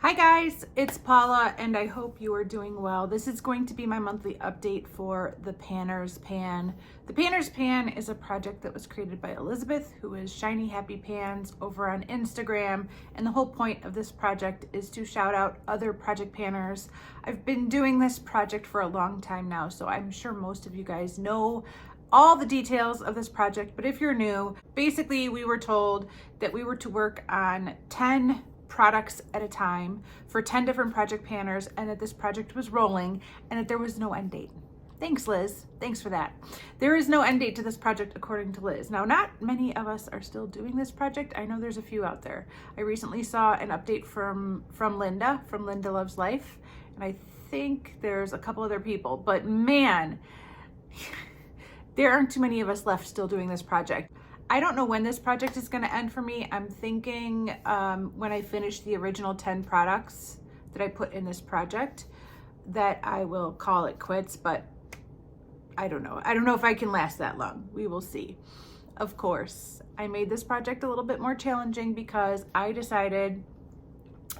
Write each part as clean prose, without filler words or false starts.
Hi guys, it's Paula and I hope you are doing well. This is going to be my monthly update for the Panners Pan. The Panners Pan is a project that was created by Elizabeth, who is Shiny Happy Pans over on Instagram. And the whole point of this project is to shout out other project panners. I've been doing this project for a long time now, so I'm sure most of you guys know all the details of this project. But if you're new, basically we were told that we were to work on 10 products at a time for 10 different project panners, and that this project was rolling and that there was no end date. Thanks, Liz. Thanks for that. There is no end date to this project according to Liz. Now, not many of us are still doing this project. I know there's a few out there. I recently saw an update from Linda, from Linda Loves Life, and I think there's a couple other people, but man, there aren't too many of us left still doing this project. I don't know when this project is going to end for me. I'm thinking when I finish the original 10 products that I put in this project, that I will call it quits, but I don't know. I don't know if I can last that long. We will see. Of course, I made this project a little bit more challenging because I decided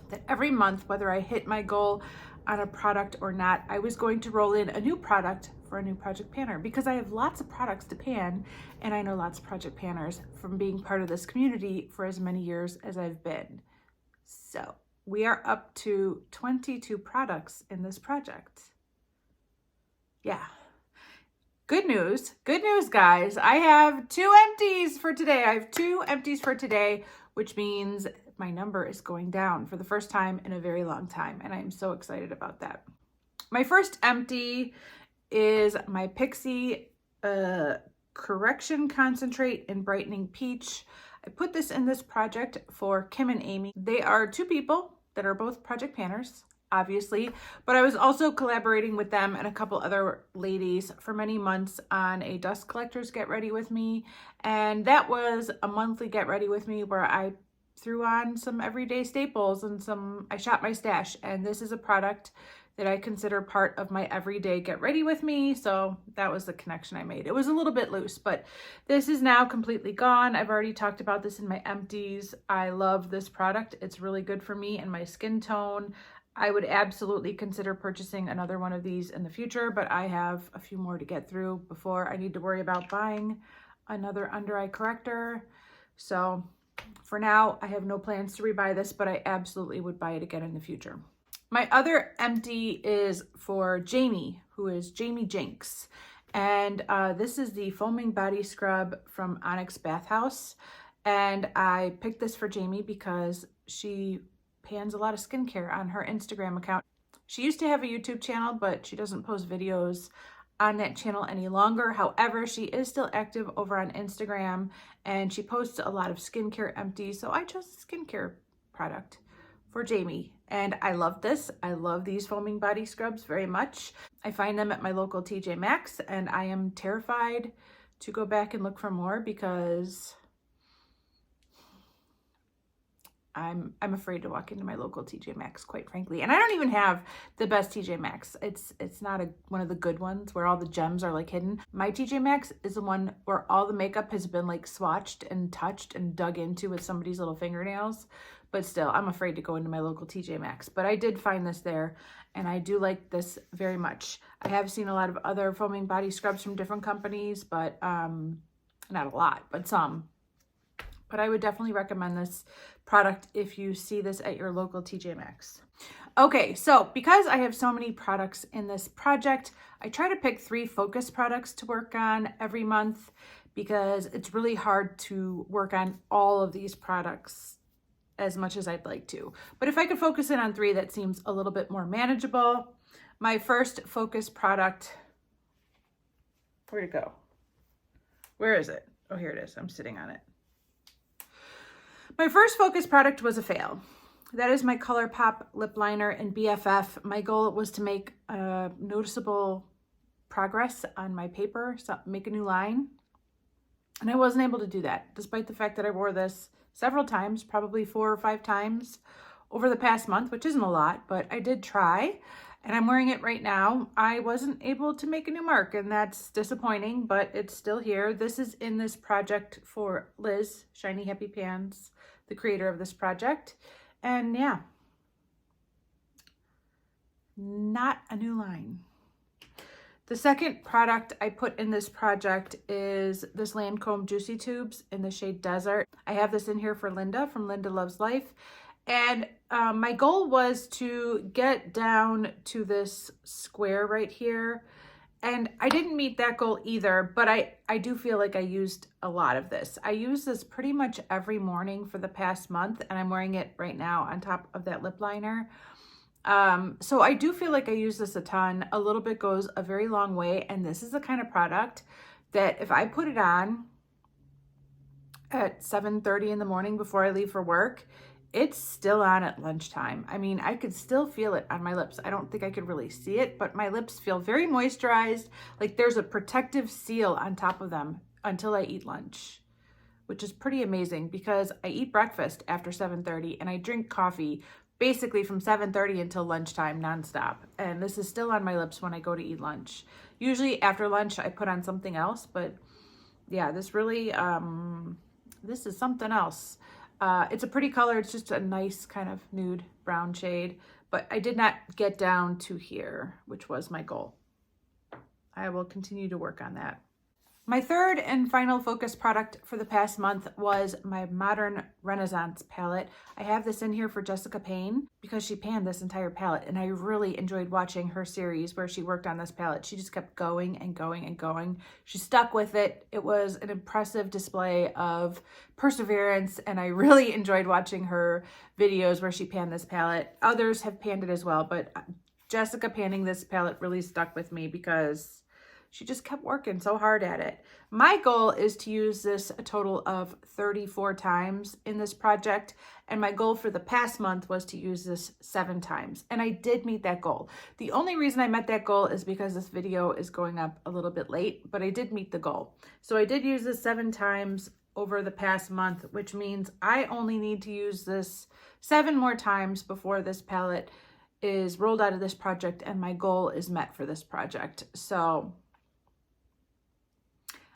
that every month, whether I hit my goal on a product or not, I was going to roll in a new product for a new project panner, because I have lots of products to pan and I know lots of project panners from being part of this community for as many years as I've been. So we are up to 22 products in this project. Yeah. Good news guys. I have two empties for today. Which means my number is going down for the first time in a very long time, and I'm so excited about that. My first empty is my Pixie Correction Concentrate in Brightening Peach. I put this in this project for Kim and Amy. They are two people that are both project panners, obviously, but I was also collaborating with them and a couple other ladies for many months on a dust collectors get ready with me. And that was a monthly get ready with me where I threw on some everyday staples and I shot my stash. And this is a product that I consider part of my everyday get ready with me. So that was the connection I made. It was a little bit loose, but this is now completely gone. I've already talked about this in my empties. I love this product. It's really good for me and my skin tone. I would absolutely consider purchasing another one of these in the future, but I have a few more to get through before I need to worry about buying another under eye corrector. So for now, I have no plans to rebuy this, but I absolutely would buy it again in the future. My other empty is for Jamie, who is Jamie Jinx. And this is the Foaming Body Scrub from Onyx Bathhouse. And I picked this for Jamie because she pans a lot of skincare on her Instagram account. She used to have a YouTube channel, but she doesn't post videos on that channel any longer. However, she is still active over on Instagram and she posts a lot of skincare empties. So I chose a skincare product for Jamie. And I love this. I love these foaming body scrubs very much. I find them at my local TJ Maxx, and I am terrified to go back and look for more because I'm afraid to walk into my local TJ Maxx, quite frankly. And I don't even have the best TJ Maxx. It's not one of the good ones where all the gems are like hidden. My TJ Maxx is the one where all the makeup has been like swatched and touched and dug into with somebody's little fingernails. But still, I'm afraid to go into my local TJ Maxx. But I did find this there, and I do like this very much. I have seen a lot of other foaming body scrubs from different companies, but not a lot, but some. But I would definitely recommend this product if you see this at your local TJ Maxx. Okay, so because I have so many products in this project, I try to pick 3 focus products to work on every month because it's really hard to work on all of these products as much as I'd like to. But if I could focus in on 3, that seems a little bit more manageable. My first focus product, where'd it go? Where is it? Oh, here it is. I'm sitting on it. My first focus product was a fail. That is my Colourpop lip liner in BFF. My goal was to make noticeable progress on my paper, so make a new line. And I wasn't able to do that, despite the fact that I wore this several times, probably 4 or 5 times over the past month, which isn't a lot, but I did try. And I'm wearing it right now. I wasn't able to make a new mark, and that's disappointing, but it's still here. This is in this project for Liz, Shiny Happy Pans, the creator of this project. And yeah, not a new line. The second product I put in this project is this Lancome Juicy Tubes in the shade Desert. I have this in here for Linda from Linda Loves Life. And my goal was to get down to this square right here. And I didn't meet that goal either, but I do feel like I used a lot of this. I use this pretty much every morning for the past month, and I'm wearing it right now on top of that lip liner. So I do feel like I use this a ton. A little bit goes a very long way, and this is the kind of product that if I put it on at 7:30 in the morning before I leave for work, it's still on at lunchtime. I mean, I could still feel it on my lips. I don't think I could really see it, but my lips feel very moisturized. Like there's a protective seal on top of them until I eat lunch, which is pretty amazing because I eat breakfast after 7:30 and I drink coffee basically from 7:30 until lunchtime nonstop. And this is still on my lips when I go to eat lunch. Usually after lunch, I put on something else, but yeah, this really, this is something else. It's a pretty color. It's just a nice kind of nude brown shade, but I did not get down to here, which was my goal. I will continue to work on that. My third and final focus product for the past month was my Modern Renaissance palette. I have this in here for Jessica Payne because she panned this entire palette, and I really enjoyed watching her series where she worked on this palette. She just kept going and going and going. She stuck with it. It was an impressive display of perseverance, and I really enjoyed watching her videos where she panned this palette. Others have panned it as well, but Jessica panning this palette really stuck with me because she just kept working so hard at it. My goal is to use this a total of 34 times in this project, and my goal for the past month was to use this 7 times, and I did meet that goal. The only reason I met that goal is because this video is going up a little bit late, but I did meet the goal. So I did use this 7 times over the past month, which means I only need to use this 7 more times before this palette is rolled out of this project and my goal is met for this project. So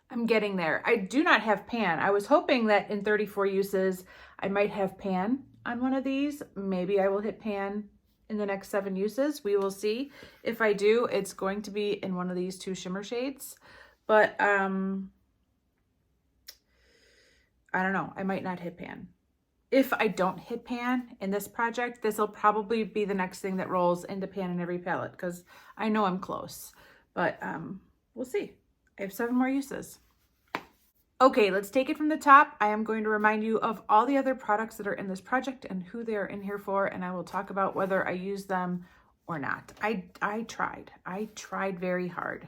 I'm getting there. I do not have pan. I was hoping that in 34 uses, I might have pan on one of these. Maybe I will hit pan in the next 7 uses. We will see. If I do, it's going to be in one of these 2 shimmer shades. But I don't know. I might not hit pan. If I don't hit pan in this project, this will probably be the next thing that rolls into pan in every palette because I know I'm close. But we'll see. I have 7 more uses. Okay, let's take it from the top. I am going to remind you of all the other products that are in this project and who they are in here for, and I will talk about whether I use them or not. I tried very hard.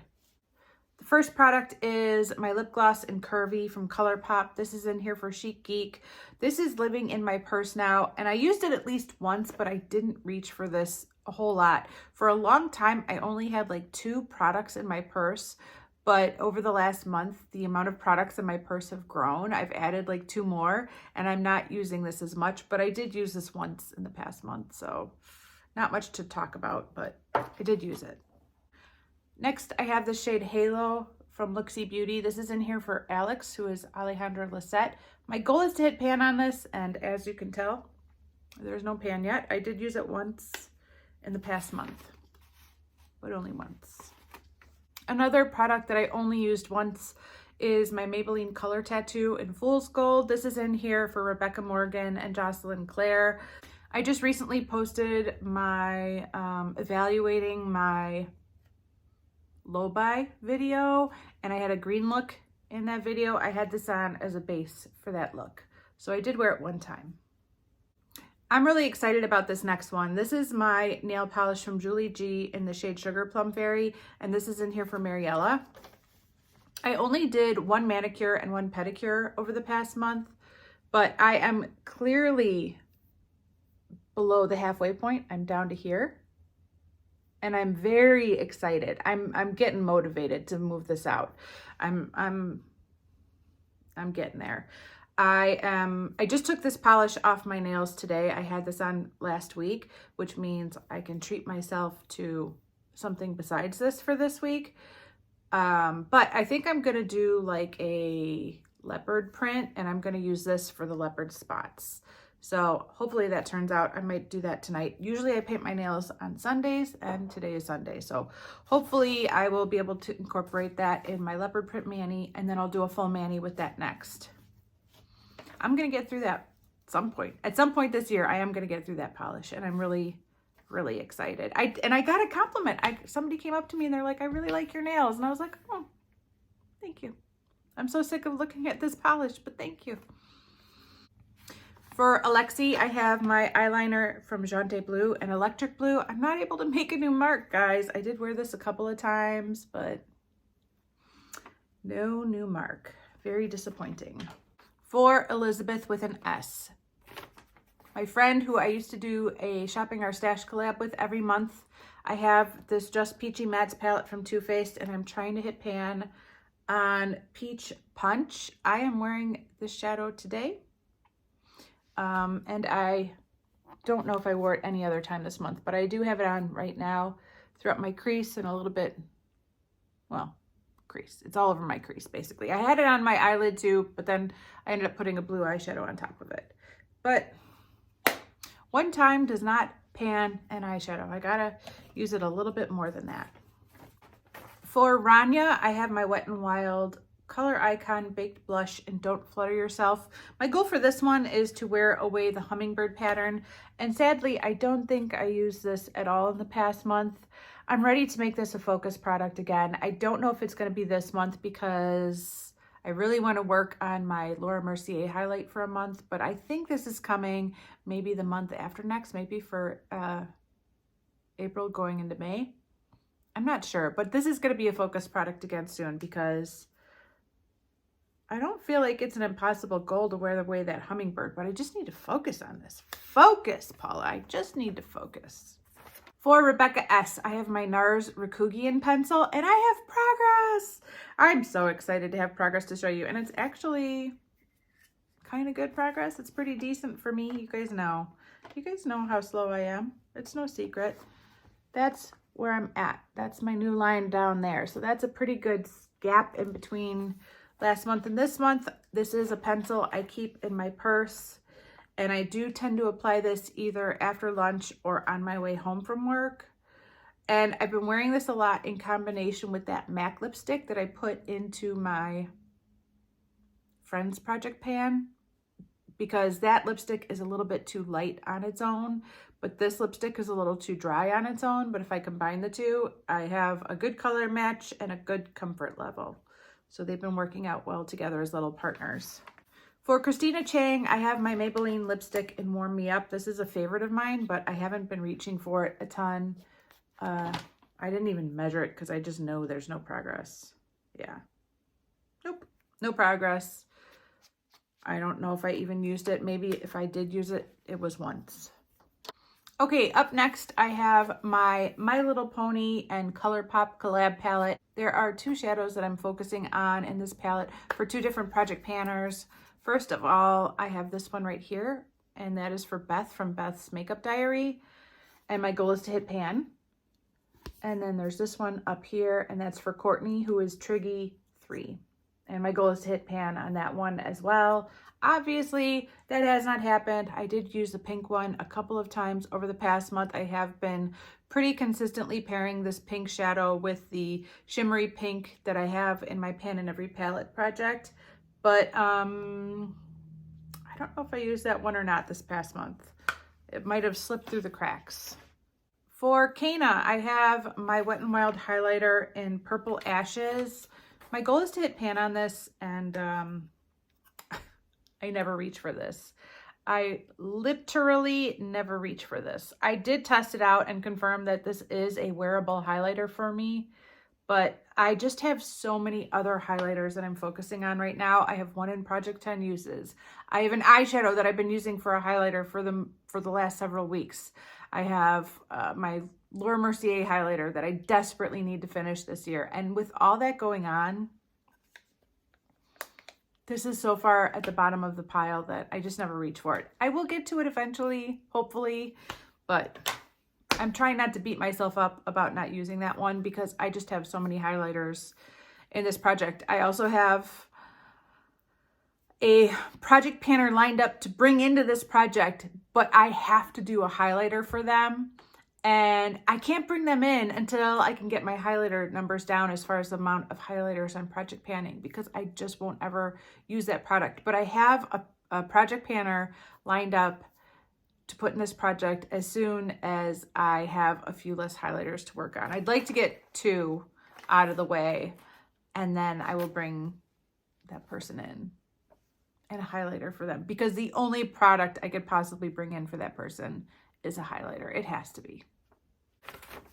The first product is my lip gloss in Curvy from Colourpop. This is in here for Chic Geek. This is living in my purse now, and I used it at least once, but I didn't reach for this a whole lot. For a long time, I only had like 2 products in my purse. But over the last month, the amount of products in my purse have grown. I've added like 2 more, and I'm not using this as much, but I did use this once in the past month, so not much to talk about, but I did use it. Next, I have the shade Halo from Looksy Beauty. This is in here for Alex, who is Alejandra Lisette. My goal is to hit pan on this, and as you can tell, there's no pan yet. I did use it once in the past month, but only once. Another product that I only used once is my Maybelline Color Tattoo in Fool's Gold. This is in here for Rebecca Morgan and Jocelyn Claire. I just recently posted my evaluating my low buy video, and I had a green look in that video. I had this on as a base for that look. So I did wear it one time. I'm really excited about this next one. This is my nail polish from Julie G in the shade Sugar Plum Fairy, and this is in here for Mariella. I only did 1 manicure and 1 pedicure over the past month, but I am clearly below the halfway point. I'm down to here, and I'm very excited. I'm getting motivated to move this out. I'm getting there. I just took this polish off my nails today. I had this on last week, which means I can treat myself to something besides this for this week. But I think I'm gonna do like a leopard print, and I'm gonna use this for the leopard spots. So hopefully that turns out. I might do that tonight. Usually I paint my nails on Sundays, and today is Sunday. So hopefully I will be able to incorporate that in my leopard print mani, and then I'll do a full mani with that next. I'm going to get through that at some point. At some point this year, I am going to get through that polish, and I'm really, really excited. I got a compliment. Somebody came up to me and they're like, I really like your nails. And I was like, oh, thank you. I'm so sick of looking at this polish, but thank you. For Alexi, I have my eyeliner from Jante Blue and Electric Blue. I'm not able to make a new mark, guys. I did wear this a couple of times, but no new mark. Very disappointing. For Elizabeth with an S, my friend who I used to do a Shopping Our Stash collab with every month, I have this Just Peachy Mattes palette from Too Faced, and I'm trying to hit pan on Peach Punch. I am wearing this shadow today. And I don't know if I wore it any other time this month, but I do have it on right now throughout my crease and a little bit, well, crease. It's all over my crease, basically. I had it on my eyelid too, but then I ended up putting a blue eyeshadow on top of it. But one time does not pan an eyeshadow. I gotta use it a little bit more than that. For Rania, I have my Wet n Wild Color Icon Baked Blush and Don't Flutter Yourself. My goal for this one is to wear away the hummingbird pattern, and sadly I don't think I used this at all in the past month. I'm ready to make this a focus product again. I don't know if it's going to be this month because I really want to work on my Laura Mercier highlight for a month, but I think this is coming maybe the month after next, maybe for April going into May. I'm not sure, but this is going to be a focus product again soon because I don't feel like it's an impossible goal to wear away that hummingbird, but I just need to focus on this. Focus, Paula. I just need to focus. For Rebecca S., I have my NARS Rakugian pencil, and I have progress. I'm so excited to have progress to show you, and it's actually kind of good progress. It's pretty decent for me. You guys know. You guys know how slow I am. It's no secret. That's where I'm at. That's my new line down there. So that's a pretty good gap in between last month and this month. This is a pencil I keep in my purse, and I do tend to apply this either after lunch or on my way home from work. And I've been wearing this a lot in combination with that MAC lipstick that I put into my Friends Project pan, because that lipstick is a little bit too light on its own, but this lipstick is a little too dry on its own. But if I combine the two, I have a good color match and a good comfort level. So they've been working out well together as little partners. For Christina Chang, I have my Maybelline lipstick in Warm Me Up. This is a favorite of mine, but I haven't been reaching for it a ton. I didn't even measure it because I just know there's no progress. Yeah. Nope. No progress. I don't know if I even used it. Maybe if I did use it, it was once. Okay, up next, I have my My Little Pony and Colourpop collab palette. There are two shadows that I'm focusing on in this palette for two different project panners. First of all, I have this one right here, and that is for Beth from Beth's Makeup Diary. And my goal is to hit pan. And then there's this one up here, and that's for Courtney, who is Triggy 3. And my goal is to hit pan on that one as well. Obviously, that has not happened. I did use the pink one a couple of times over the past month. I have been pretty consistently pairing this pink shadow with the shimmery pink that I have in my Pan in Every Palette project. But I don't know if I used that one or not this past month. It might have slipped through the cracks. For Kana, I have my Wet n Wild highlighter in Purple Ashes. My goal is to hit pan on this, and I never reach for this. I literally never reach for this. I did test it out and confirm that this is a wearable highlighter for me, but I just have so many other highlighters that I'm focusing on right now. I have one in Project 10 uses. I have an eyeshadow that I've been using for a highlighter for the last several weeks. I have my Laura Mercier highlighter that I desperately need to finish this year. And with all that going on, this is so far at the bottom of the pile that I just never reach for it. I will get to it eventually, hopefully, but I'm trying not to beat myself up about not using that one because I just have so many highlighters in this project. I also have a project panner lined up to bring into this project, but I have to do a highlighter for them. And I can't bring them in until I can get my highlighter numbers down as far as the amount of highlighters I'm project panning, because I just won't ever use that product. But I have a project panner lined up to put in this project as soon as I have a few less highlighters to work on. I'd like to get 2 out of the way, and then I will bring that person in and a highlighter for them, because the only product I could possibly bring in for that person is a highlighter. It has to be.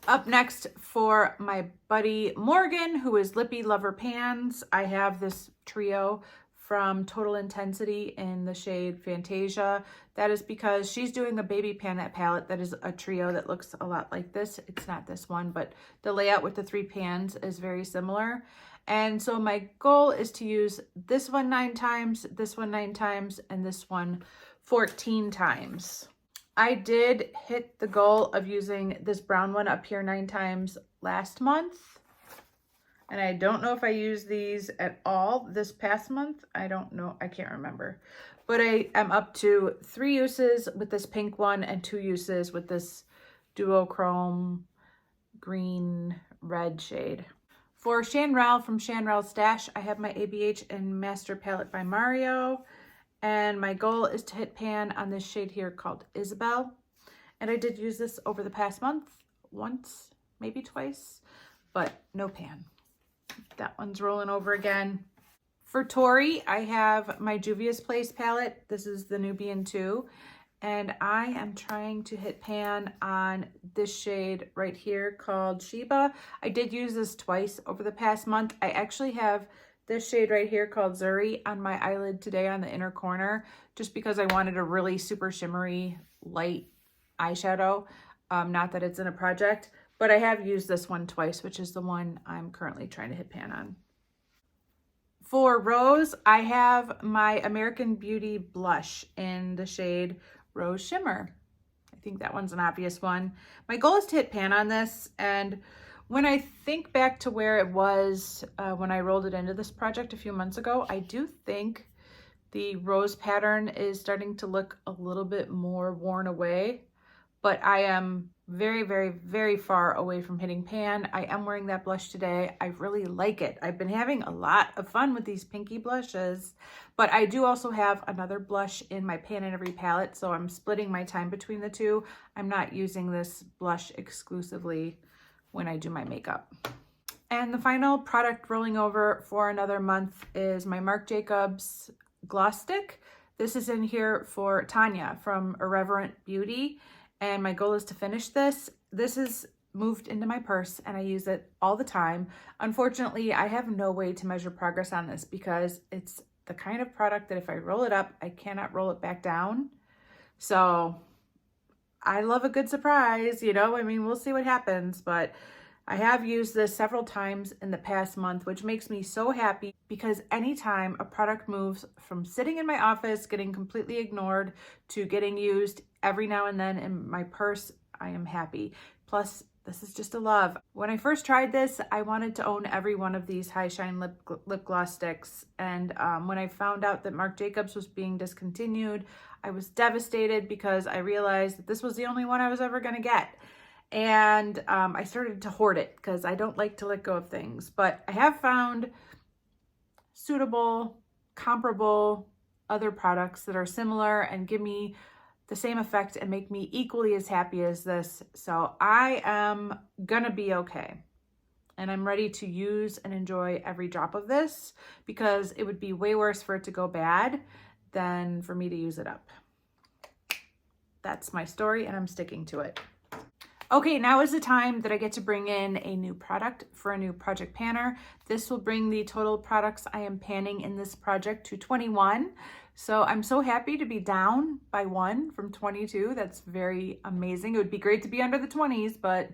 Up next for my buddy Morgan, who is Lippy Lover Pans, I have this trio from Total Intensity in the shade Fantasia. That is because she's doing a baby pan palette that is a trio that looks a lot like this. It's not this one, but the layout with the 3 pans is very similar. And so my goal is to use this one 9 times, this one 9 times, and this one 14 times. I did hit the goal of using this brown one up here 9 times last month. And I don't know if I used these at all this past month. I don't know. I can't remember. But I am up to 3 uses with this pink one and 2 uses with this duochrome green red shade. For Chanrel from Chanrel Stash, I have my ABH and Master Palette by Mario. And my goal is to hit pan on this shade here called Isabel. And I did use this over the past month, once, maybe twice, but no pan. That one's rolling over again. For Tori, I have my Juvia's Place palette. This is the Nubian 2. And I am trying to hit pan on this shade right here called Sheba. I did use this twice over the past month. I actually have this shade right here called Zuri on my eyelid today on the inner corner, just because I wanted a really super shimmery light eyeshadow. Not that it's in a project, but I have used this one twice, which is the one I'm currently trying to hit pan on. For Rose, I have my American Beauty blush in the shade Rose Shimmer. I think that one's an obvious one. My goal is to hit pan on this, and when I think back to where it was when I rolled it into this project a few months ago, I do think the rose pattern is starting to look a little bit more worn away, but I am very, very, very far away from hitting pan. I am wearing that blush today. I really like it. I've been having a lot of fun with these pinky blushes, but I do also have another blush in my Pan in Every palette, so I'm splitting my time between the two. I'm not using this blush exclusively when I do my makeup. And the final product rolling over for another month is my Marc Jacobs Gloss Stick. This is in here for Tanya from Irreverent Beauty, and my goal is to finish this. This is moved into my purse and I use it all the time. Unfortunately, I have no way to measure progress on this because it's the kind of product that if I roll it up, I cannot roll it back down. So I love a good surprise, you know, I mean, we'll see what happens, but I have used this several times in the past month, which makes me so happy because anytime a product moves from sitting in my office, getting completely ignored, to getting used every now and then in my purse, I am happy. Plus, this is just a love. When I first tried this, I wanted to own every one of these high shine lip gloss sticks. And when I found out that Marc Jacobs was being discontinued, I was devastated because I realized that this was the only one I was ever gonna get. And I started to hoard it because I don't like to let go of things. But I have found suitable, comparable other products that are similar and give me the same effect and make me equally as happy as this. So I am gonna be okay. And I'm ready to use and enjoy every drop of this because it would be way worse for it to go bad than for me to use it up. That's my story and I'm sticking to it. Okay, now is the time that I get to bring in a new product for a new project panner. This will bring the total products I am panning in this project to 21. So I'm so happy to be down by 1 from 22. That's very amazing. It would be great to be under the 20s, but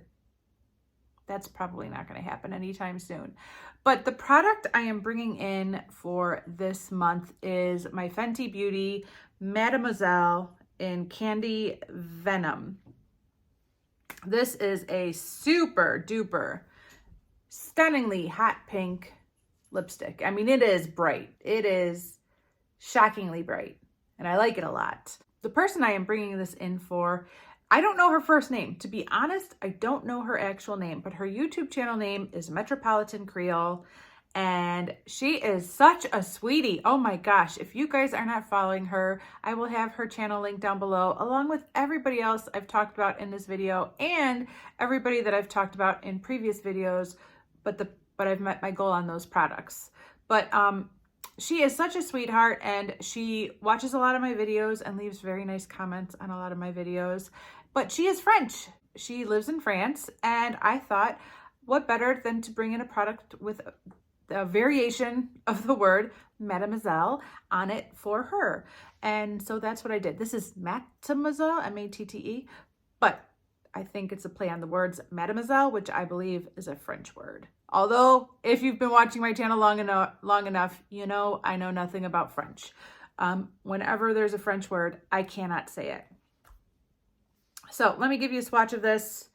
that's probably not going to happen anytime soon. But the product I am bringing in for this month is my Fenty Beauty Mademoiselle in Candy Venom. This is a super duper stunningly hot pink lipstick. I mean, it is bright. It is shockingly bright, and I like it a lot. The person I am bringing this in for, I don't know her first name. To be honest, I don't know her actual name, but her YouTube channel name is Metropolitan Creole, and she is such a sweetie. Oh my gosh, if you guys are not following her, I will have her channel linked down below, along with everybody else I've talked about in this video and everybody that I've talked about in previous videos, but I've met my goal on those products. But she is such a sweetheart, and she watches a lot of my videos and leaves very nice comments on a lot of my videos. But she is French. She lives in France, and I thought, what better than to bring in a product with a variation of the word mademoiselle on it for her. And so that's what I did. This is mademoiselle, M-A-T-T-E, but I think it's a play on the words mademoiselle, which I believe is a French word. Although, if you've been watching my channel long enough, you know I know nothing about French. Whenever there's a French word, I cannot say it. So let me give you a swatch of this.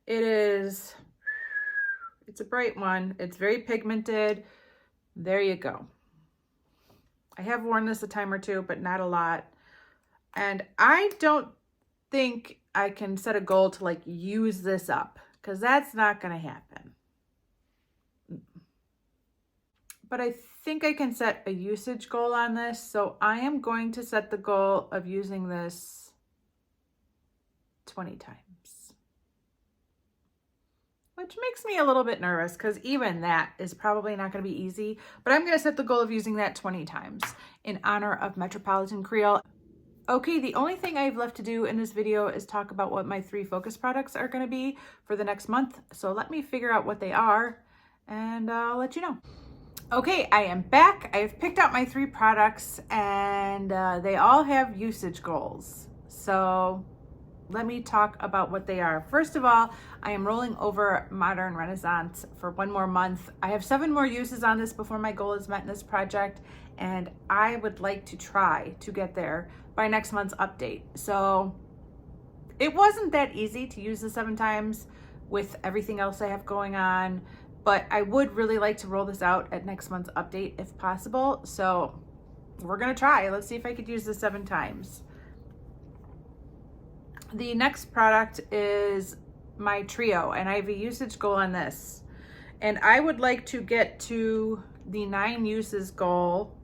It's a bright one. It's very pigmented. There you go. I have worn this a time or two, but not a lot. And I don't think I can set a goal to like use this up, because that's not going to happen. But I think I can set a usage goal on this. So I am going to set the goal of using this 20 times. Which makes me a little bit nervous, because even that is probably not going to be easy. But I'm going to set the goal of using that 20 times in honor of Metropolitan Creole. Okay, the only thing I have left to do in this video is talk about what my 3 focus products are going to be for the next month. So let me figure out what they are, and I'll let you know. Okay, I am back. I have picked out my 3 products, and they all have usage goals. So let me talk about what they are. First of all, I am rolling over Modern Renaissance for 1 more month. I have 7 more uses on this before my goal is met in this project, and I would like to try to get there by next month's update. So it wasn't that easy to use the 7 times with everything else I have going on, but I would really like to roll this out at next month's update if possible. So we're gonna try. Let's see if I could use this 7 times. The next product is my trio, and I have a usage goal on this. And I would like to get to the 9 uses goal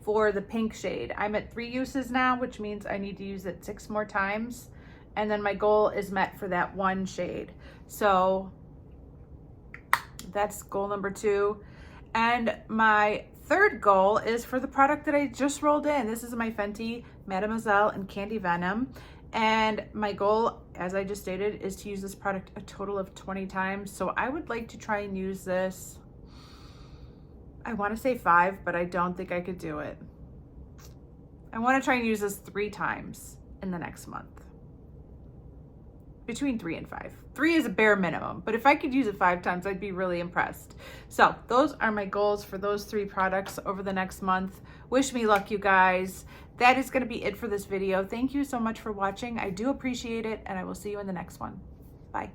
for the pink shade. I'm at 3 uses now, which means I need to use it 6 more times. And then my goal is met for that 1 shade. So that's goal number 2. And my 3rd goal is for the product that I just rolled in. This is my Fenty Mademoiselle and Candy Venom. And my goal, as I just stated, is to use this product a total of 20 times. So I would like to try and use this, I want to say 5, but I don't think I could do it. I want to try and use this 3 times in the next month. Between 3 and 5. 3 is a bare minimum, but if I could use it 5 times, I'd be really impressed. So those are my goals for those 3 products over the next month. Wish me luck, you guys. That is going to be it for this video. Thank you so much for watching. I do appreciate it, and I will see you in the next one. Bye.